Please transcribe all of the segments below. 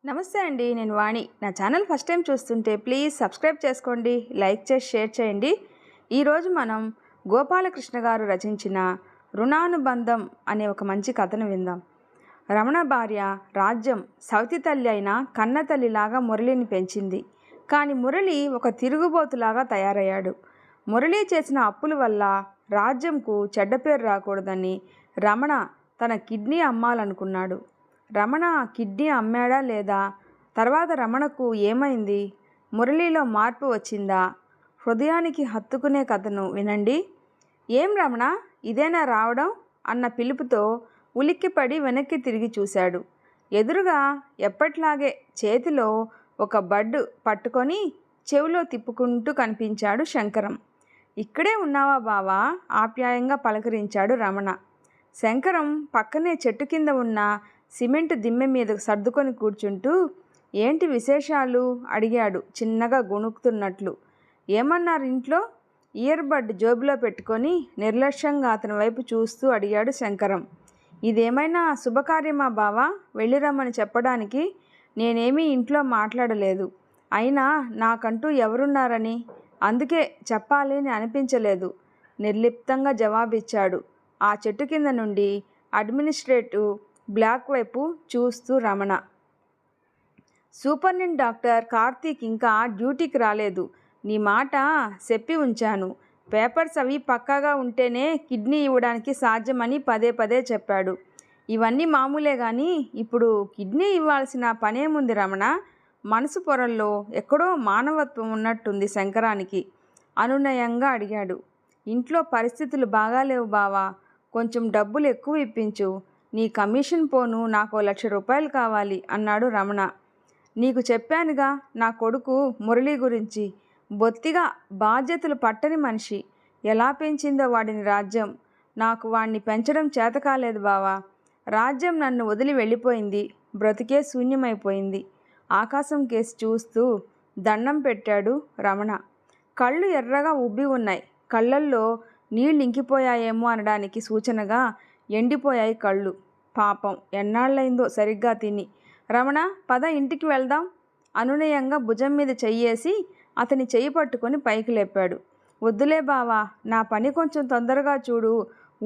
నమస్తే అండి, నేను వాణి. నా ఛానల్ ఫస్ట్ టైం చూస్తుంటే ప్లీజ్ సబ్స్క్రైబ్ చేసుకోండి, లైక్ చేసి షేర్ చేయండి. ఈరోజు మనం గోపాలకృష్ణ గారు రచించిన రుణానుబంధం అనే ఒక మంచి కథను విందాం. రమణ భార్య రాజ్యం సవతి తల్లి అయిన కన్న తల్లిలాగా మురళిని పెంచింది. కానీ మురళి ఒక తిరుగుబోతులాగా తయారయ్యాడు. మురళి చేసిన అప్పుల వల్ల రాజ్యంకు చెడ్డ పేరు రాకూడదని రమణ తన కిడ్నీ అమ్మాలనుకున్నాడు. రమణ కిడ్నీ అమ్మాడా లేదా? తర్వాత రమణకు ఏమైంది? మురళిలో మార్పు వచ్చిందా? హృదయానికి హత్తుకునే కథను వినండి. ఏం రమణ, ఇదేనా రావడం అన్న పిలుపుతో ఉలిక్కిపడి వెనక్కి తిరిగి చూశాడు. ఎదురుగా ఎప్పట్లాగే చేతిలో ఒక బడ్డు పట్టుకొని చెవిలో తిప్పుకుంటూ కనిపించాడు శంకరం. ఇక్కడే ఉన్నావా బావా? ఆప్యాయంగా పలకరించాడు రమణ. శంకరం పక్కనే చెట్టు కింద ఉన్న సిమెంట్ దిమ్మె మీద సర్దుకొని కూర్చుంటూ ఏంటి విశేషాలు అడిగాడు చిన్నగా గొణుకుతున్నట్లు. ఏమన్నారు ఇంట్లో? ఇయర్బడ్ జోబులో పెట్టుకొని నిర్లక్ష్యంగా అతని వైపు చూస్తూ అడిగాడు శంకరం. ఇదేమైనా శుభకార్యమా బావా? వెళ్ళిరమ్మని చెప్పడానికి నేనేమీ ఇంట్లో మాట్లాడలేదు. అయినా నాకంటూ ఎవరున్నారని అందుకే చెప్పాలి అని అనిపించలేదు, నిర్లిప్తంగా జవాబిచ్చాడు ఆ చెట్టు కింద నుండి అడ్మినిస్ట్రేటివ్ బ్లాక్ వైపు చూస్తూ రమణ. సూపరింటెండెంట్ డాక్టర్ కార్తీక్ ఇంకా డ్యూటీకి రాలేదు. నీ మాట చెప్పి ఉంచాను. పేపర్స్ అవి పక్కాగా ఉంటేనే కిడ్నీ ఇవ్వడానికి సాధ్యమని పదే పదే చెప్పాడు. ఇవన్నీ మామూలే కానీ ఇప్పుడు కిడ్నీ ఇవ్వాల్సిన పనేముంది రమణ? మనసు పొరల్లో ఎక్కడో మానవత్వం ఉన్నట్టుంది శంకరానికి. అనునయంగా అడిగాడు. ఇంట్లో పరిస్థితులు బాగాలేవు బావా, కొంచెం డబ్బులు ఎక్కువ ఇప్పించు. నీ కమిషన్ పోను నాకు 1,00,000 రూపాయలు కావాలి అన్నాడు రమణ. నీకు చెప్పానుగా నా కొడుకు మురళి గురించి. బొత్తిగా బాధ్యతలు పట్టని మనిషి. ఎలా పెంచిందో వాడిని రాజ్యం. నాకు వాణ్ణి పెంచడం చేత కాలేదు బావా. రాజ్యం నన్ను వదిలి వెళ్ళిపోయింది. బ్రతికే శూన్యమైపోయింది. ఆకాశం కేసి చూస్తూ దండం పెట్టాడు రమణ. కళ్ళు ఎర్రగా ఉబ్బి ఉన్నాయి. కళ్ళల్లో నీళ్ళు ఇంకిపోయాయేమో అనడానికి సూచనగా ఎండిపోయాయి కళ్ళు. పాపం ఎన్నాళ్ళైందో సరిగ్గా తిని. రమణ, పద ఇంటికి వెళ్దాం. అనునయంగా భుజం మీద చెయ్యేసి అతని చెయ్యి పట్టుకొని పైకి లేపాడు. వద్దులే బావా, నా పని కొంచెం తొందరగా చూడు.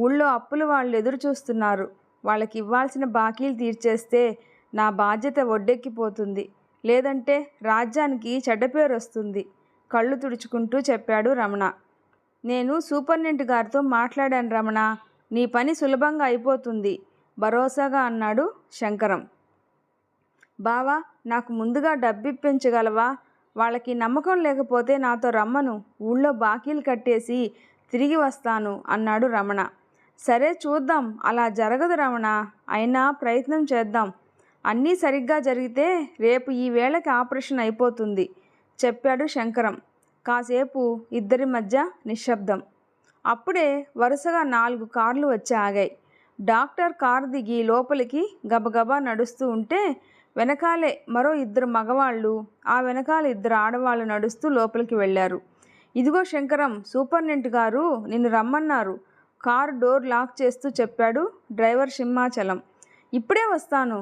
ఊళ్ళో అప్పులు వాళ్ళు ఎదురు చూస్తున్నారు. వాళ్ళకి ఇవ్వాల్సిన బాకీలు తీర్చేస్తే నా బాధ్యత ఒడ్డెక్కిపోతుంది. లేదంటే రాజ్యానికి చెడ్డ పేరు వస్తుంది. కళ్ళు తుడుచుకుంటూ చెప్పాడు రమణ. నేను సూపరింటెండెంట్ గారితో మాట్లాడాను రమణ. నీ పని సులభంగా అయిపోతుంది భరోసాగా అన్నాడు శంకరం. బావా, నాకు ముందుగా డబ్బిప్పించగలవా? వాళ్ళకి నమ్మకం లేకపోతే నాతో రమ్మను. ఊళ్ళో బాకీలు కట్టేసి తిరిగి వస్తాను అన్నాడు రమణ. సరే చూద్దాం. అలా జరగదు రమణ, అయినా ప్రయత్నం చేద్దాం. అన్నీ సరిగ్గా జరిగితే రేపు ఈ వేళకి ఆపరేషన్ అయిపోతుంది చెప్పాడు శంకరం. కాసేపు ఇద్దరి మధ్య నిశ్శబ్దం. అప్పుడే వరుసగా 4 కార్లు వచ్చి ఆగాయి. డాక్టర్ కారు దిగి లోపలికి గబగబా నడుస్తూ ఉంటే వెనకాలే మరో 2 మగవాళ్ళు, ఆ వెనకాల 2 ఆడవాళ్ళు నడుస్తూ లోపలికి వెళ్ళారు. ఇదిగో శంకరం, సూపరింటెండెంట్ గారు నిన్ను రమ్మన్నారు. కారు డోర్ లాక్ చేస్తూ చెప్పాడు డ్రైవర్ సింహాచలం. ఇప్పుడే వస్తాను.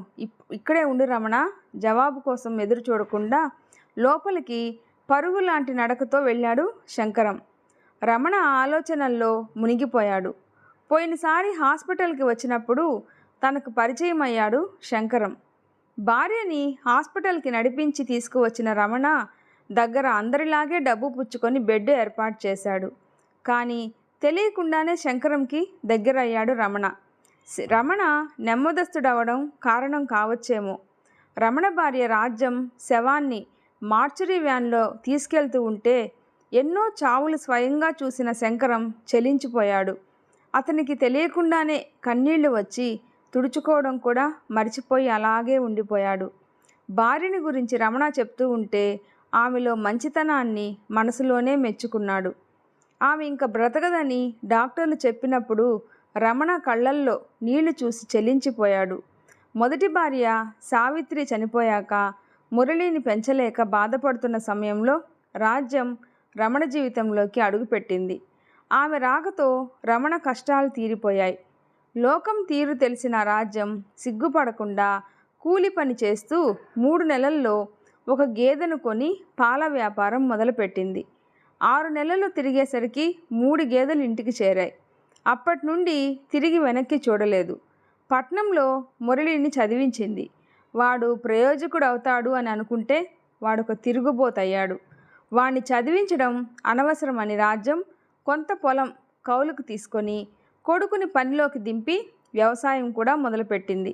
ఇక్కడే ఉండు రమణ. జవాబు కోసం ఎదురు చూడకుండా లోపలికి పరుగు లాంటి నడకతో వెళ్ళాడు శంకరం. రమణ ఆలోచనల్లో మునిగిపోయాడు. పోయినసారి హాస్పిటల్కి వచ్చినప్పుడు తనకు పరిచయం అయ్యాడు శంకరం. భార్యని హాస్పిటల్కి నడిపించి తీసుకువచ్చిన రమణ దగ్గర అందరిలాగే డబ్బు పుచ్చుకొని బెడ్ ఏర్పాటు చేశాడు. కానీ తెలియకుండానే శంకరంకి దగ్గర అయ్యాడు రమణ. రమణ నెమ్మదస్తుడవడం కారణం కావచ్చేమో. రమణ భార్య రాజ్యం శవాన్ని మార్చురీ వ్యాన్లో తీసుకెళ్తూ ఉంటే ఎన్నో చావులు స్వయంగా చూసిన శంకరం చలించిపోయాడు. అతనికి తెలియకుండానే కన్నీళ్లు వచ్చి తుడుచుకోవడం కూడా మర్చిపోయి అలాగే ఉండిపోయాడు. భార్యని గురించి రమణ చెప్తూ ఉంటే ఆమెలో మంచితనాన్ని మనసులోనే మెచ్చుకున్నాడు. ఆమె ఇంక బ్రతకదని డాక్టర్లు చెప్పినప్పుడు రమణ కళ్ళల్లో నీళ్లు చూసి చెల్లించిపోయాడు. మొదటి భార్య సావిత్రి చనిపోయాక మురళిని పెంచలేక బాధపడుతున్న సమయంలో రాజ్యం రమణ జీవితంలోకి అడుగుపెట్టింది. ఆమె రాకతో రమణ కష్టాలు తీరిపోయాయి. లోకం తీరు తెలిసిన రాజ్యం సిగ్గుపడకుండా కూలి పని చేస్తూ 3 నెలల్లో ఒక గేదెను కొని పాల వ్యాపారం మొదలుపెట్టింది. 6 నెలలు తిరిగేసరికి 3 గేదెలు ఇంటికి చేరాయి. అప్పటి నుండి తిరిగి వెనక్కి చూడలేదు. పట్నంలో మురళిని చదివించింది. వాడు ప్రయోజకుడు అవుతాడు అని అనుకుంటే వాడొక తిరుగుబోతయ్యాడు. వాణ్ణి చదివించడం అనవసరమని రాజ్యం కొంత పొలం కౌలుకు తీసుకొని కొడుకుని పనిలోకి దింపి వ్యవసాయం కూడా మొదలుపెట్టింది.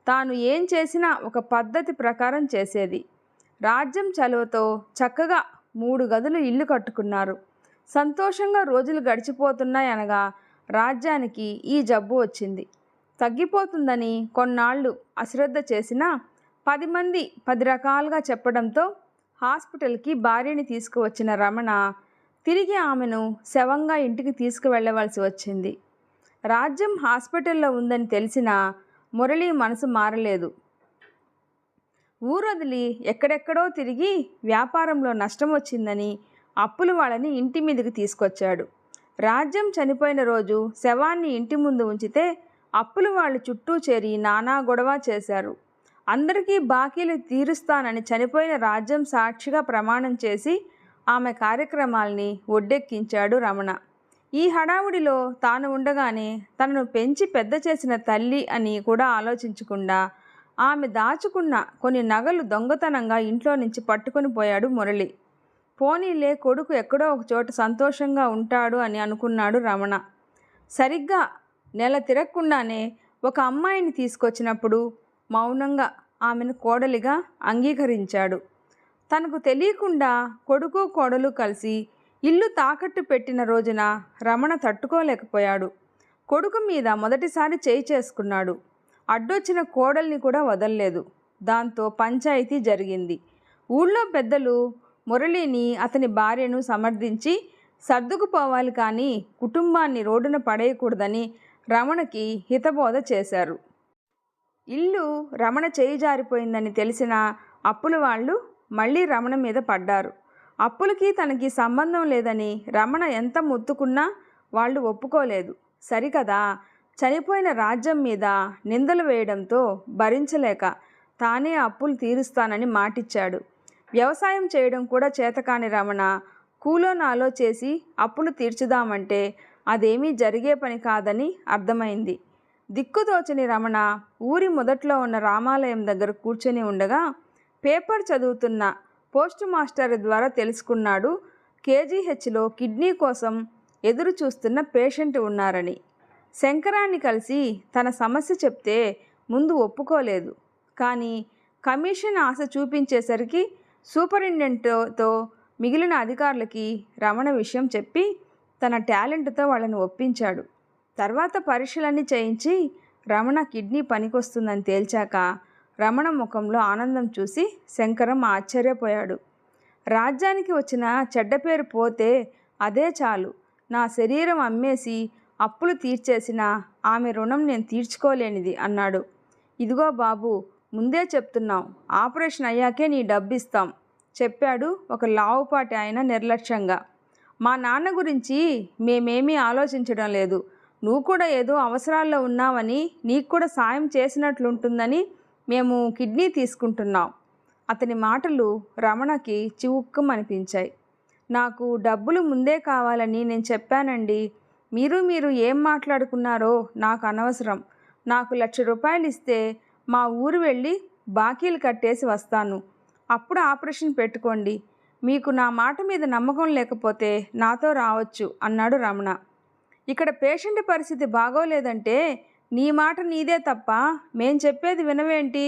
తాను ఏం చేసినా ఒక పద్ధతి ప్రకారం చేసేది. రాజ్యం చలువతో చక్కగా 3 గదులు ఇల్లు కట్టుకున్నారు. సంతోషంగా రోజులు గడిచిపోతున్నాయనగా రాజ్యానికి ఈ జబ్బు వచ్చింది. తగ్గిపోతుందని కొన్నాళ్ళు అశ్రద్ధ చేసినా 10 మంది 10 రకాలుగా చెప్పడంతో హాస్పిటల్కి భార్యని తీసుకువచ్చిన రమణ తిరిగి ఆమెను శవంగా ఇంటికి తీసుకువెళ్ళవలసి వచ్చింది. రాజ్యం హాస్పిటల్లో ఉందని తెలిసినా మురళి మనసు మారలేదు. ఊరొదిలి ఎక్కడెక్కడో తిరిగి వ్యాపారంలో నష్టం వచ్చిందని అప్పులు వాళ్ళని ఇంటి మీదకి తీసుకొచ్చాడు. రాజ్యం చనిపోయిన రోజు శవాన్ని ఇంటి ముందు ఉంచితే అప్పులు వాళ్ళు చుట్టూ చేరి నానా గొడవ చేశారు. అందరికీ బాకీలు తీరుస్తానని చనిపోయిన రాజ్యం సాక్షిగా ప్రమాణం చేసి ఆమె కార్యక్రమాల్ని ఒడ్డెక్కించాడు రమణ. ఈ హడావుడిలో తాను ఉండగానే తనను పెంచి పెద్ద చేసిన తల్లి అని కూడా ఆలోచించకుండా ఆమె దాచుకున్న కొన్ని నగలు దొంగతనంగా ఇంట్లో నుంచి పట్టుకొని పోయాడు మురళి. పోనీలే, కొడుకు ఎక్కడో ఒక చోట సంతోషంగా ఉంటాడు అని అనుకున్నాడు రమణ. సరిగ్గా నెల తిరగకుండానే ఒక అమ్మాయిని తీసుకొచ్చినప్పుడు మౌనంగా ఆమెను కోడలిగా అంగీకరించాడు. తనకు తెలియకుండా కొడుకు కోడలు కలిసి ఇల్లు తాకట్టు పెట్టిన రోజున రమణ తట్టుకోలేకపోయాడు. కొడుకు మీద మొదటిసారి చేయి చేసుకున్నాడు. అడ్డొచ్చిన కోడల్ని కూడా వదల్లేదు. దాంతో పంచాయతీ జరిగింది. ఊళ్ళో పెద్దలు మురళిని అతని భార్యను సమర్థించి సర్దుకుపోవాలి కానీ కుటుంబాన్ని రోడ్డున పడేయకూడదని రమణకి హితబోధ చేశారు. ఇల్లు రమణ చేయి జారిపోయిందని తెలిసిన అప్పుల వాళ్ళు మళ్ళీ రమణ మీద పడ్డారు. అప్పులకి తనకి సంబంధం లేదని రమణ ఎంత మొత్తుకున్నా వాళ్ళు ఒప్పుకోలేదు. సరికదా, చనిపోయిన రాజ్యం మీద నిందలు వేయడంతో భరించలేక తానే అప్పులు తీరుస్తానని మాటిచ్చాడు. వ్యవసాయం చేయడం కూడా చేతకాని రమణ కూలో నాలో చేసి అప్పులు తీర్చుదామంటే అదేమీ జరిగే పని కాదని అర్థమైంది. దిక్కుతోచని రమణ ఊరి మొదట్లో ఉన్న రామాలయం దగ్గర కూర్చొని ఉండగా పేపర్ చదువుతున్న పోస్ట్ మాస్టర్ ద్వారా తెలుసుకున్నాడు కేజీహెచ్లో కిడ్నీ కోసం ఎదురు చూస్తున్న పేషెంట్ ఉన్నారని. శంకరాన్ని కలిసి తన సమస్య చెప్తే ముందు ఒప్పుకోలేదు. కానీ కమిషన్ ఆశ చూపించేసరికి సూపరింటెండెంట్తో మిగిలిన అధికారులకి రమణ విషయం చెప్పి తన టాలెంట్తో వాళ్ళని ఒప్పించాడు. తర్వాత పరీక్షలన్నీ చేయించి రమణ కిడ్నీ పనికొస్తుందని తేల్చాక రమణ ముఖంలో ఆనందం చూసి శంకరం ఆశ్చర్యపోయాడు. రాజ్యానికి వచ్చిన చెడ్డ పేరు పోతే అదే చాలు, నా శరీరం అమ్మేసి అప్పులు తీర్చేసిన ఆమె రుణం నేను తీర్చుకోలేనిది అన్నాడు. ఇదిగో బాబు, ముందే చెప్తున్నాం, ఆపరేషన్ అయ్యాకే నీ డబ్బిస్తాం చెప్పాడు ఒక లావుపాటి ఆయన నిర్లక్ష్యంగా. మా నాన్న గురించి మేమేమీ ఆలోచించడం లేదు. నువ్వు కూడా ఏదో అవసరాల్లో ఉన్నావని, నీకు కూడా సాయం చేసినట్లుంటుందని మేము కిడ్నీ తీసుకుంటున్నాం. అతని మాటలు రమణకి చివుక్కుమనిపించాయి. నాకు డబ్బులు ముందే కావాలని నేను చెప్పానండి. మీరు ఏం మాట్లాడుకున్నారో నాకు అనవసరం. నాకు 1,00,000 రూపాయలు ఇస్తే మా ఊరు వెళ్ళి బాకీలు కట్టేసి వస్తాను. అప్పుడు ఆపరేషన్ పెట్టుకోండి. మీకు నా మాట మీద నమ్మకం లేకపోతే నాతో రావచ్చు అన్నాడు రమణ. ఇక్కడ పేషెంట్ పరిస్థితి బాగోలేదంటే నీ మాట నీదే తప్ప మేం చెప్పేది వినవేంటి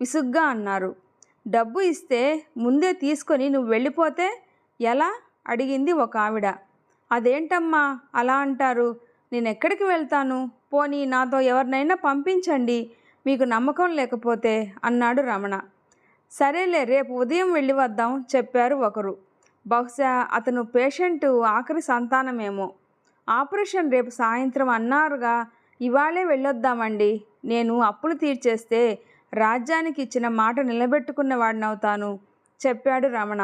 విసుగ్గా అన్నారు. డబ్బు ఇస్తే ముందే తీసుకొని నువ్వు వెళ్ళిపోతే ఎలా అడిగింది ఒక ఆవిడ. అదేంటమ్మా అలా అంటారు, నేను ఎక్కడికి వెళ్తాను, పోనీ నాతో ఎవరినైనా పంపించండి మీకు నమ్మకం లేకపోతే అన్నాడు రమణ. సరేలే, రేపు ఉదయం వెళ్ళి వద్దాం చెప్పారు ఒకరు. బహుశా అతను పేషెంట్ ఆఖరి సంతానమేమో. ఆపరేషన్ రేపు సాయంత్రం అన్నారుగా, ఇవాళే వెళ్ళొద్దామండి. నేను అప్పులు తీర్చేస్తే రాజ్యానికి ఇచ్చిన మాట నిలబెట్టుకున్న వాడినవుతాను చెప్పాడు రమణ.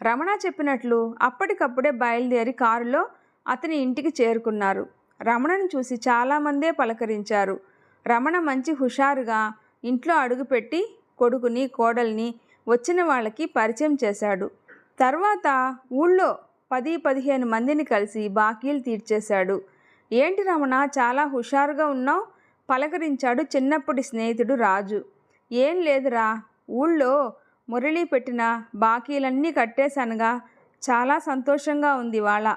రమణ చెప్పినట్లు అప్పటికప్పుడే బయలుదేరి కారులో అతని ఇంటికి చేరుకున్నారు. రమణను చూసి చాలామందే పలకరించారు. రమణ మంచి హుషారుగా ఇంట్లో అడుగుపెట్టి కొడుకుని కోడల్ని వచ్చిన వాళ్ళకి పరిచయం చేశాడు. తర్వాత ఊళ్ళో 10-15 మందిని కలిసి బాకీలు తీర్చేశాడు. ఏంటి రమణ, చాలా హుషారుగా ఉన్నావు? పలకరించాడు చిన్నప్పటి స్నేహితుడు రాజు. ఏం లేదురా, ఊళ్ళో మురళి పెట్టిన బాకీలన్నీ కట్టేశానుగా, చాలా సంతోషంగా ఉంది ఇవాళ.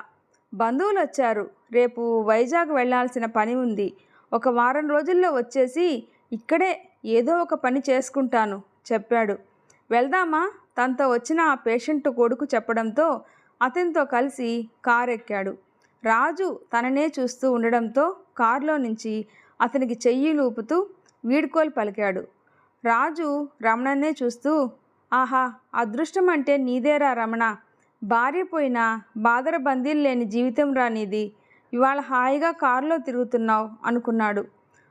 బంధువులు వచ్చారు, రేపు వైజాగ్ వెళ్ళాల్సిన పని ఉంది. ఒక వారం రోజుల్లో వచ్చేసి ఇక్కడే ఏదో ఒక పని చేసుకుంటాను చెప్పాడు. వెళ్దామా? తనతో వచ్చిన ఆ పేషెంట్ కొడుకు చెప్పడంతో అతనితో కలిసి కారు ఎక్కాడు. రాజు తననే చూస్తూ ఉండడంతో కారులో నుంచి అతనికి చెయ్యి లూపుతూ వీడ్కోలు పలికాడు. రాజు రమణనే చూస్తూ, ఆహా, అదృష్టం అంటే నీదేరా రమణ. భార్య పోయినా బాదర బందీలు లేని జీవితం రా నీది. ఇవాళ హాయిగా కారులో తిరుగుతున్నావు అనుకున్నాడు.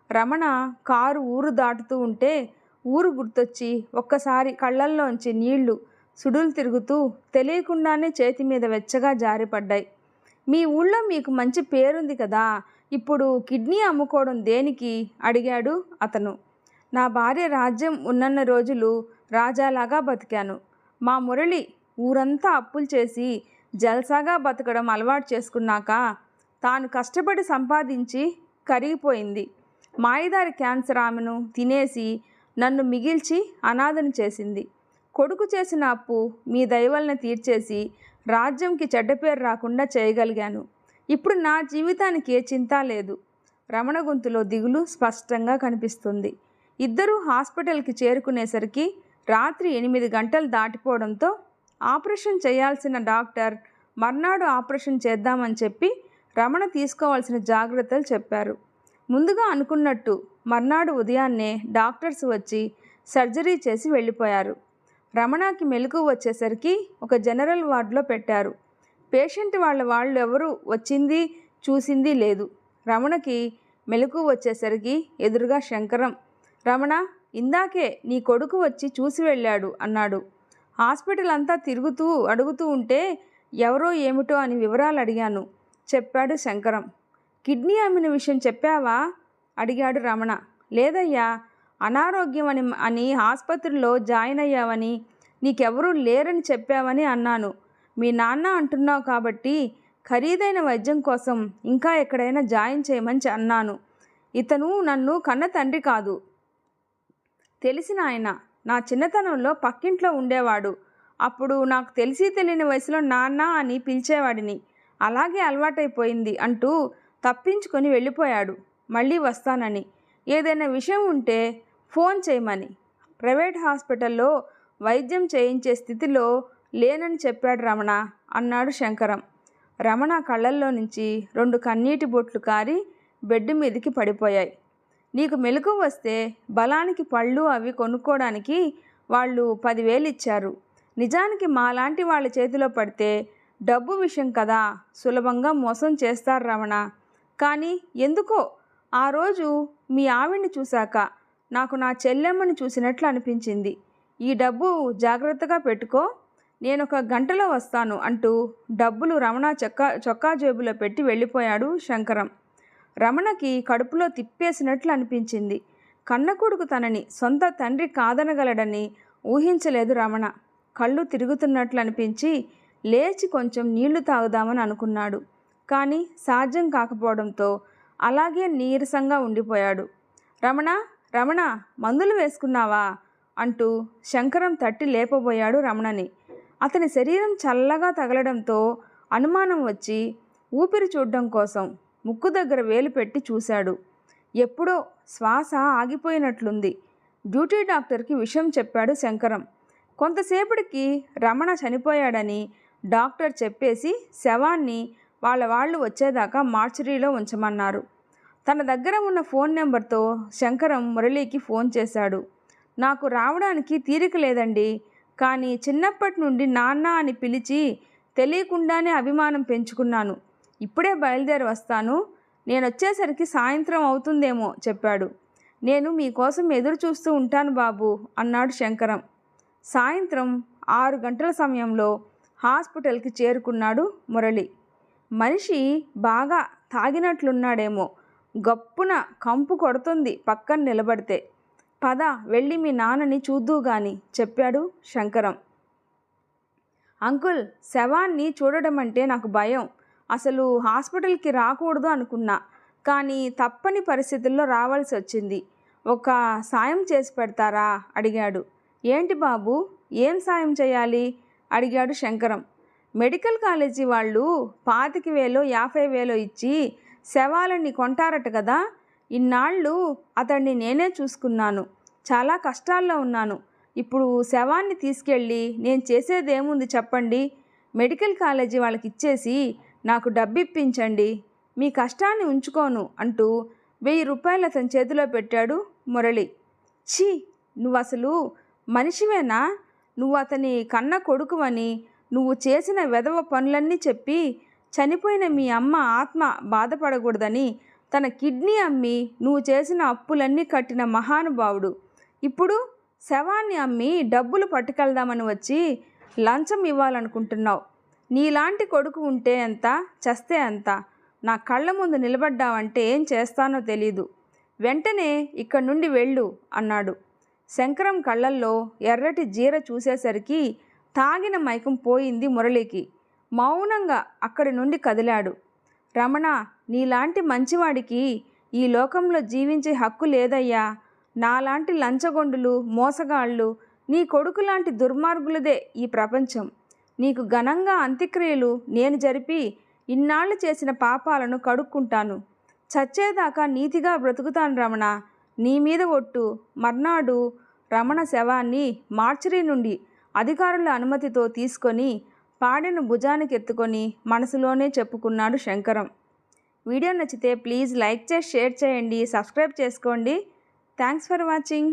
రమణ కారు ఊరు దాటుతూ ఉంటే ఊరు గుర్తొచ్చి ఒక్కసారి కళ్ళల్లోంచి నీళ్లు సుడులు తిరుగుతూ తెలియకుండానే చేతి మీద వెచ్చగా జారిపడ్డాయి. మీ ఊళ్ళో మీకు మంచి పేరుంది కదా, ఇప్పుడు కిడ్నీ అమ్ముకోవడం దేనికి అడిగాడు అతను. నా భార్య రాజ్యం ఉన్నన్న రోజులు రాజాలాగా బతికాను. మా మురళి ఊరంతా అప్పులు చేసి జల్సాగా బతకడం అలవాటు చేసుకున్నాక తాను కష్టపడి సంపాదించి కరిగిపోయింది. మాయదారి క్యాన్సర్ ఆమెను తినేసి నన్ను మిగిల్చి అనాథను చేసింది. కొడుకు చేసిన అప్పు మీ దయవలన తీర్చేసి రాజ్యంకి చెడ్డ పేరు రాకుండా చేయగలిగాను. ఇప్పుడు నా జీవితానికి ఏ చింత లేదు. రమణ గొంతులో దిగులు స్పష్టంగా కనిపిస్తుంది. ఇద్దరూ హాస్పిటల్కి చేరుకునేసరికి రాత్రి 8 గంటలు దాటిపోవడంతో ఆపరేషన్ చేయాల్సిన డాక్టర్ మర్నాడు ఆపరేషన్ చేద్దామని చెప్పి రమణ తీసుకోవాల్సిన జాగ్రత్తలు చెప్పారు. ముందుగా అనుకున్నట్టు మర్నాడు ఉదయాన్నే డాక్టర్స్ వచ్చి సర్జరీ చేసి వెళ్ళిపోయారు. రమణకి మెలకువ వచ్చేసరికి ఒక జనరల్ వార్డులో పెట్టారు. పేషెంట్ వాళ్ళు ఎవరు వచ్చింది చూసింది లేదు. రమణకి మెలకువ వచ్చేసరికి ఎదురుగా శంకరం, రమణ, ఇందాకే నీ కొడుకు వచ్చి చూసి వెళ్ళాడు అన్నాడు. హాస్పిటల్ అంతా తిరుగుతూ అడుగుతూ ఉంటే ఎవరో ఏమిటో అని వివరాలు అడిగాను చెప్పాడు శంకరం. కిడ్నీ అమ్మిన విషయం చెప్పావా అడిగాడు రమణ. లేదయ్యా, అనారోగ్యం అని ఆసుపత్రిలో జాయిన్ అయ్యావని, నీకెవరూ లేరని చెప్పావని అన్నాను. మీ నాన్న అంటున్నావు కాబట్టి ఖరీదైన వైద్యం కోసం ఇంకా ఎక్కడైనా జాయిన్ చేయమని అన్నాను. ఇతను నన్ను కన్న తండ్రి కాదు, తెలిసిన ఆయన. నా చిన్నతనంలో పక్కింట్లో ఉండేవాడు. అప్పుడు నాకు తెలిసి తెలియని వయసులో నాన్న అని పిలిచేవాడిని. అలాగే అలవాటైపోయింది అంటూ తప్పించుకొని వెళ్ళిపోయాడు. మళ్ళీ వస్తానని, ఏదైనా విషయం ఉంటే ఫోన్ చేయమని. ప్రైవేట్ హాస్పిటల్లో వైద్యం చేయించే స్థితిలో లేనని చెప్పాడు రమణ అన్నాడు శంకరం. రమణ కళ్ళల్లో నుంచి 2 కన్నీటి బొట్లు కారి బెడ్ మీదకి పడిపోయాయి. నీకు మెలకువ వస్తే బలానికి పళ్ళు అవి కొనుక్కోవడానికి వాళ్ళు 10,000 ఇచ్చారు. నిజానికి మాలాంటి వాళ్ళ చేతిలో పడితే డబ్బు విషయం కదా, సులభంగా మోసం చేస్తారు రమణ. కానీ ఎందుకో ఆ రోజు మీ ఆవిడ్ని చూశాక నాకు నా చెల్లెమ్మని చూసినట్లు అనిపించింది. ఈ డబ్బు జాగ్రత్తగా పెట్టుకో, నేను 1 గంటలో వస్తాను అంటూ డబ్బులు రమణ చొక్కా జేబులో పెట్టి వెళ్ళిపోయాడు శంకరం. రమణకి కడుపులో తిప్పేసినట్లు అనిపించింది. కన్న కొడుకు తనని సొంత తండ్రి కాదనగలడని ఊహించలేదు రమణ. కళ్ళు తిరుగుతున్నట్లు అనిపించి లేచి కొంచెం నీళ్లు తాగుదామని అనుకున్నాడు. కానీ సాధ్యం కాకపోవడంతో అలాగే నీరసంగా ఉండిపోయాడు. రమణ, రమణ, మందులు వేసుకున్నావా అంటూ శంకరం తట్టి లేపబోయాడు రమణని. అతని శరీరం చల్లగా తగలడంతో అనుమానం వచ్చి ఊపిరి చూడడం కోసం ముక్కు దగ్గర వేలు పెట్టి చూశాడు. ఎప్పుడో శ్వాస ఆగిపోయినట్లుంది. డ్యూటీ డాక్టర్కి విషయం చెప్పాడు శంకరం. కొంతసేపటికి రమణ చనిపోయాడని డాక్టర్ చెప్పేసి శవాన్ని వాళ్ళు వచ్చేదాకా మార్చురీలో ఉంచమన్నారు. తన దగ్గర ఉన్న ఫోన్ నెంబర్తో శంకరం మురళికి ఫోన్ చేశాడు. నాకు రావడానికి తీరిక లేదండి, కానీ చిన్నప్పటి నుండి నాన్న అని పిలిచి తెలియకుండానే అభిమానం పెంచుకున్నాను. ఇప్పుడే బయలుదేరి వస్తాను, నేను వచ్చేసరికి సాయంత్రం అవుతుందేమో చెప్పాడు. నేను మీకోసం ఎదురు చూస్తూ ఉంటాను బాబు అన్నాడు శంకరం. సాయంత్రం 6 గంటల సమయంలో హాస్పిటల్కి చేరుకున్నాడు మురళి. మనిషి బాగా తాగినట్లున్నాడేమో, గప్పున కంపు కొడుతుంది పక్కన నిలబడితే. పద వెళ్ళి మీ నాన్నని చూద్దువు గాని చెప్పాడు శంకరం. అంకుల్, శవాన్ని చూడడం అంటే నాకు భయం. అసలు హాస్పిటల్కి రాకూడదు అనుకున్నా, కానీ తప్పని పరిస్థితుల్లో రావాల్సి వచ్చింది. ఒక సాయం చేసి పెడతారా అడిగాడు. ఏంటి బాబు, ఏం సాయం చేయాలి అడిగాడు శంకరం. మెడికల్ కాలేజీ వాళ్ళు 25,000 50,000 ఇచ్చి శవాలని కొంటారట కదా. ఇన్నాళ్ళు అతన్ని నేనే చూసుకున్నాను, చాలా కష్టాల్లో ఉన్నాను. ఇప్పుడు శవాన్ని తీసుకెళ్ళి నేను చేసేదేముంది చెప్పండి. మెడికల్ కాలేజీ వాళ్ళకి ఇచ్చేసి నాకు డబ్బు ఇప్పించండి, మీ కష్టాన్ని ఉంచుకోను అంటూ 1000 రూపాయలు అతని చేతిలో పెట్టాడు మురళి. ఛీ, నువ్వు అసలు మనిషివేనా? నువ్వు అతని కన్న కొడుకువని నువ్వు చేసిన వెధవ పనులన్నీ చెప్పి చనిపోయిన మీ అమ్మ ఆత్మ బాధపడకూడదని తన కిడ్నీ అమ్మి నువ్వు చేసిన అప్పులన్నీ కట్టిన మహానుభావుడు. ఇప్పుడు శవాన్ని అమ్మి డబ్బులు పట్టుకెళ్దామని వచ్చి లంచం ఇవ్వాలనుకుంటున్నావు. నీలాంటి కొడుకు ఉంటే ఎంత, చస్తే ఎంత. నా కళ్ళ ముందు నిలబడ్డావంటే ఏం చేస్తానో తెలీదు. వెంటనే ఇక్కడి నుండి వెళ్ళు అన్నాడు. శంకరం కళ్ళల్లో ఎర్రటి జీర చూసేసరికి తాగిన మైకం పోయింది మురళికి. మౌనంగా అక్కడి నుండి కదిలాడు. రమణ, నీలాంటి మంచివాడికి ఈ లోకంలో జీవించే హక్కు లేదయ్యా. నాలాంటి లంచగొండులు, మోసగాళ్ళు, నీ కొడుకులాంటి దుర్మార్గులదే ఈ ప్రపంచం. నీకు ఘనంగా అంత్యక్రియలు నేను జరిపి ఇన్నాళ్ళు చేసిన పాపాలను కడుక్కుంటాను. చచ్చేదాకా నీతిగా బ్రతుకుతాను రమణ, నీ మీద ఒట్టు. మర్నాడు రమణ శవాన్ని మార్చరీ నుండి అధికారుల అనుమతితో తీసుకొని పాడెను భుజానికి ఎత్తుకొని మనసులోనే చెప్పుకున్నాడు శంకరం. వీడియో నచ్చితే ప్లీజ్ లైక్ చేసి షేర్ చేయండి, సబ్స్క్రైబ్ చేసుకోండి. Thanks for watching.